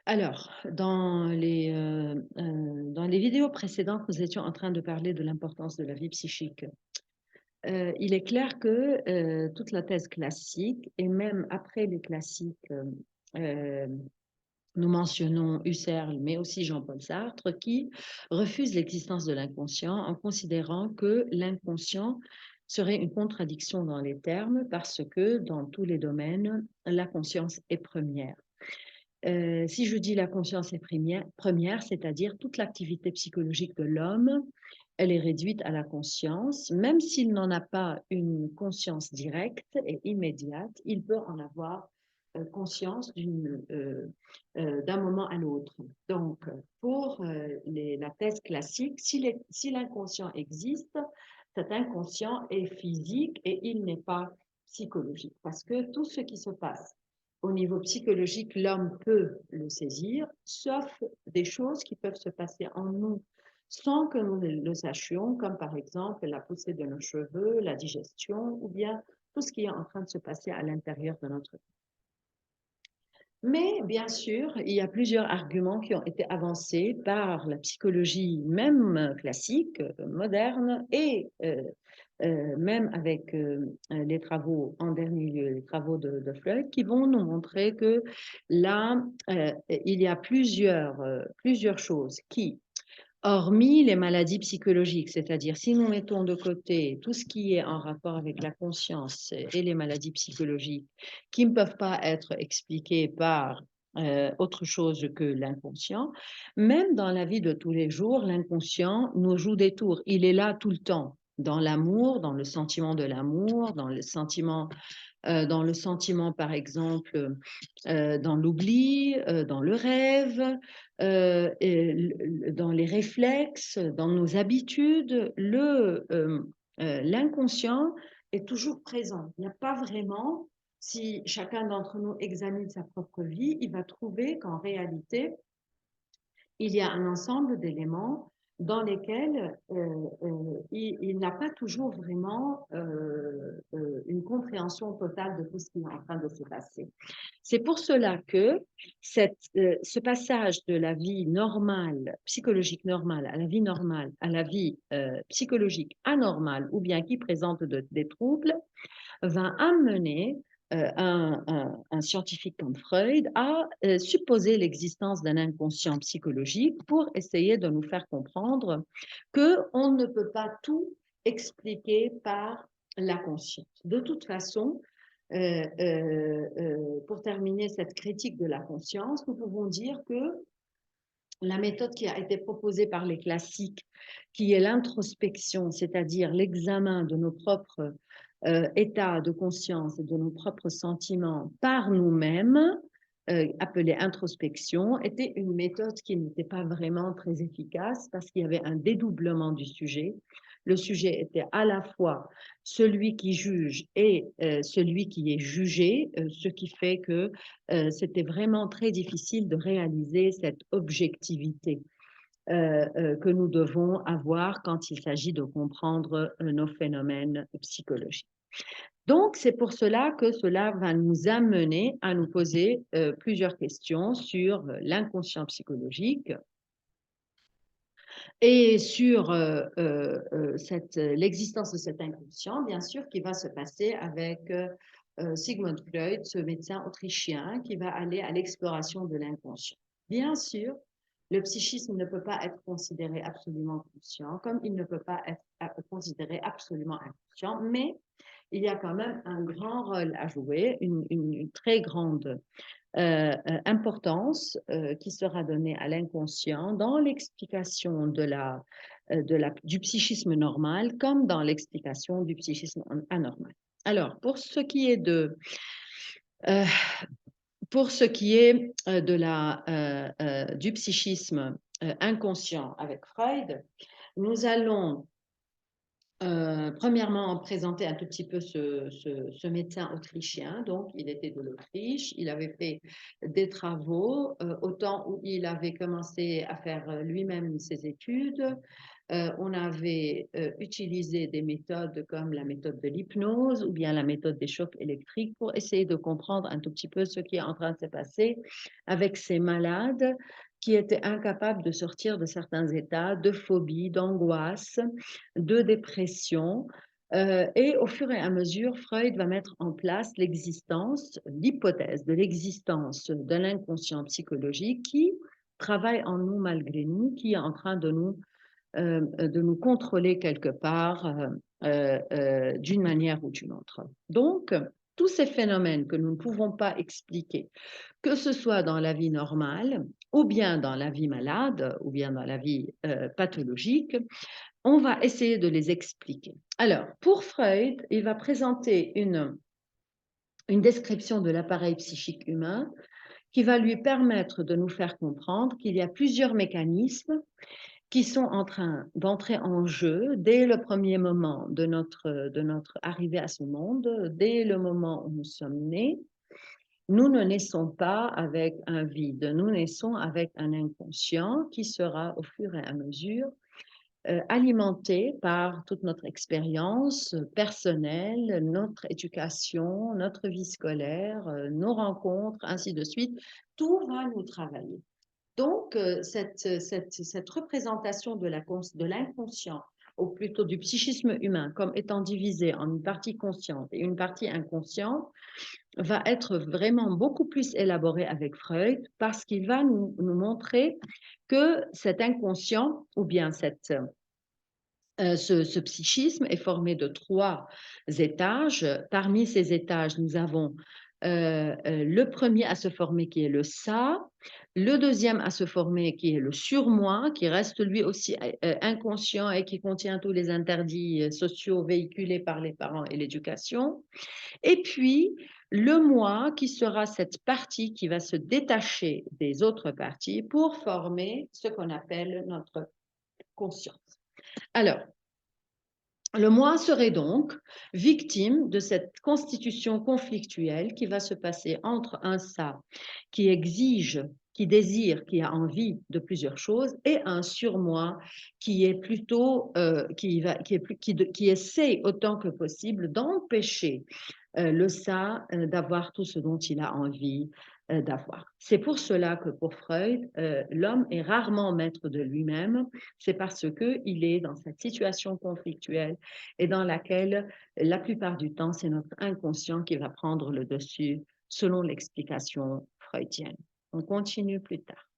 Alors, dans les vidéos précédentes, nous étions en train de parler de l'importance de la vie psychique. Il est clair que toute la thèse classique, et même après les classiques, euh, nous mentionnons Husserl, mais aussi Jean-Paul Sartre, qui refusent l'existence de l'inconscient en considérant que l'inconscient serait une contradiction dans les termes parce que dans tous les domaines, la conscience est première. Si je dis la conscience est première, c'est-à-dire toute l'activité psychologique de l'homme, elle est réduite à la conscience. Même s'il n'en a pas une conscience directe et immédiate, il peut en avoir conscience d'un moment à l'autre. Donc, pour la thèse classique, si l'inconscient existe, cet inconscient est physique et il n'est pas psychologique. Parce que tout ce qui se passe au niveau psychologique, l'homme peut le saisir, sauf des choses qui peuvent se passer en nous sans que nous le sachions, comme par exemple la poussée de nos cheveux, la digestion, ou bien tout ce qui est en train de se passer à l'intérieur de notre corps. Mais bien sûr, il y a plusieurs arguments qui ont été avancés par la psychologie, même classique, moderne, et même avec les travaux, en dernier lieu, les travaux de Freud, qui vont nous montrer que là, il y a plusieurs choses qui, hormis les maladies psychologiques, c'est-à-dire si nous mettons de côté tout ce qui est en rapport avec la conscience et les maladies psychologiques qui ne peuvent pas être expliquées par autre chose que l'inconscient, même dans la vie de tous les jours, l'inconscient nous joue des tours. Il est là tout le temps, dans l'amour, dans le sentiment de l'amour, dans le sentiment, par exemple, dans l'oubli, dans le rêve, dans les réflexes, dans nos habitudes. L'inconscient est toujours présent. Il n'y a pas vraiment, si chacun d'entre nous examine sa propre vie, il va trouver qu'en réalité, il y a un ensemble d'éléments dans lesquels il n'a pas toujours vraiment une compréhension totale de tout ce qui est en train de se passer. C'est pour cela que ce passage de la vie normale, psychologique normale, à la vie normale, à la vie psychologique anormale, ou bien qui présente des troubles, va amener un scientifique comme Freud à supposer l'existence d'un inconscient psychologique pour essayer de nous faire comprendre qu'on ne peut pas tout expliquer par la conscience. De toute façon, pour terminer cette critique de la conscience, nous pouvons dire que la méthode qui a été proposée par les classiques, qui est l'introspection, c'est-à-dire l'examen de nos propres états de conscience et de nos propres sentiments par nous-mêmes, appelée introspection, était une méthode qui n'était pas vraiment très efficace parce qu'il y avait un dédoublement du sujet. Le sujet était à la fois celui qui juge et celui qui est jugé, ce qui fait que c'était vraiment très difficile de réaliser cette objectivité que nous devons avoir quand il s'agit de comprendre nos phénomènes psychologiques. Donc, c'est pour cela que cela va nous amener à nous poser plusieurs questions sur l'inconscient psychologique et sur l'existence de cet inconscient, bien sûr, qui va se passer avec Sigmund Freud, ce médecin autrichien, qui va aller à l'exploration de l'inconscient. Bien sûr, le psychisme ne peut pas être considéré absolument conscient, comme il ne peut pas être considéré absolument inconscient, mais il y a quand même un grand rôle à jouer, une très grande importance qui sera donnée à l'inconscient dans l'explication du psychisme normal comme dans l'explication du psychisme anormal. Alors, euh, pour ce qui est du psychisme inconscient avec Freud, nous allons Premièrement, présenter un tout petit peu ce médecin autrichien. Donc, il était de l'Autriche, il avait fait des travaux au temps où il avait commencé à faire lui-même ses études. On avait utilisé des méthodes comme la méthode de l'hypnose ou bien la méthode des chocs électriques pour essayer de comprendre un tout petit peu ce qui est en train de se passer avec ces malades qui étaient incapables de sortir de certains états de phobie, d'angoisse, de dépression. Et au fur et à mesure, Freud va mettre en place l'hypothèse de l'existence de l'inconscient psychologique qui travaille en nous malgré nous, qui est en train de nous contrôler quelque part d'une manière ou d'une autre. Donc, tous ces phénomènes que nous ne pouvons pas expliquer, que ce soit dans la vie normale, ou bien dans la vie malade, ou bien dans la vie pathologique, on va essayer de les expliquer. Alors, pour Freud, il va présenter une description de l'appareil psychique humain qui va lui permettre de nous faire comprendre qu'il y a plusieurs mécanismes qui sont en train d'entrer en jeu dès le premier moment de notre arrivée à ce monde, dès le moment où nous sommes nés. Nous ne naissons pas avec un vide, nous naissons avec un inconscient qui sera au fur et à mesure alimenté par toute notre expérience personnelle, notre éducation, notre vie scolaire, nos rencontres, ainsi de suite. Tout va nous travailler. Donc, cette représentation de l'inconscient, ou plutôt du psychisme humain, comme étant divisé en une partie consciente et une partie inconsciente, va être vraiment beaucoup plus élaborée avec Freud parce qu'il va nous montrer que cet inconscient, ou bien ce psychisme est formé de 3 étages. Parmi ces étages, nous avons le premier à se former qui est le ça, le deuxième à se former qui est le surmoi, qui reste lui aussi inconscient et qui contient tous les interdits sociaux véhiculés par les parents et l'éducation. Et puis, le moi qui sera cette partie qui va se détacher des autres parties pour former ce qu'on appelle notre conscience. Alors, le moi serait donc victime de cette constitution conflictuelle qui va se passer entre un ça qui exige, qui désire, qui a envie de plusieurs choses, et un surmoi qui est plutôt, qui essaie autant que possible d'empêcher le ça d'avoir tout ce dont il a envie d'avoir. C'est pour cela que pour Freud, l'homme est rarement maître de lui-même, c'est parce qu'il est dans cette situation conflictuelle et dans laquelle la plupart du temps, c'est notre inconscient qui va prendre le dessus selon l'explication freudienne. On continue plus tard.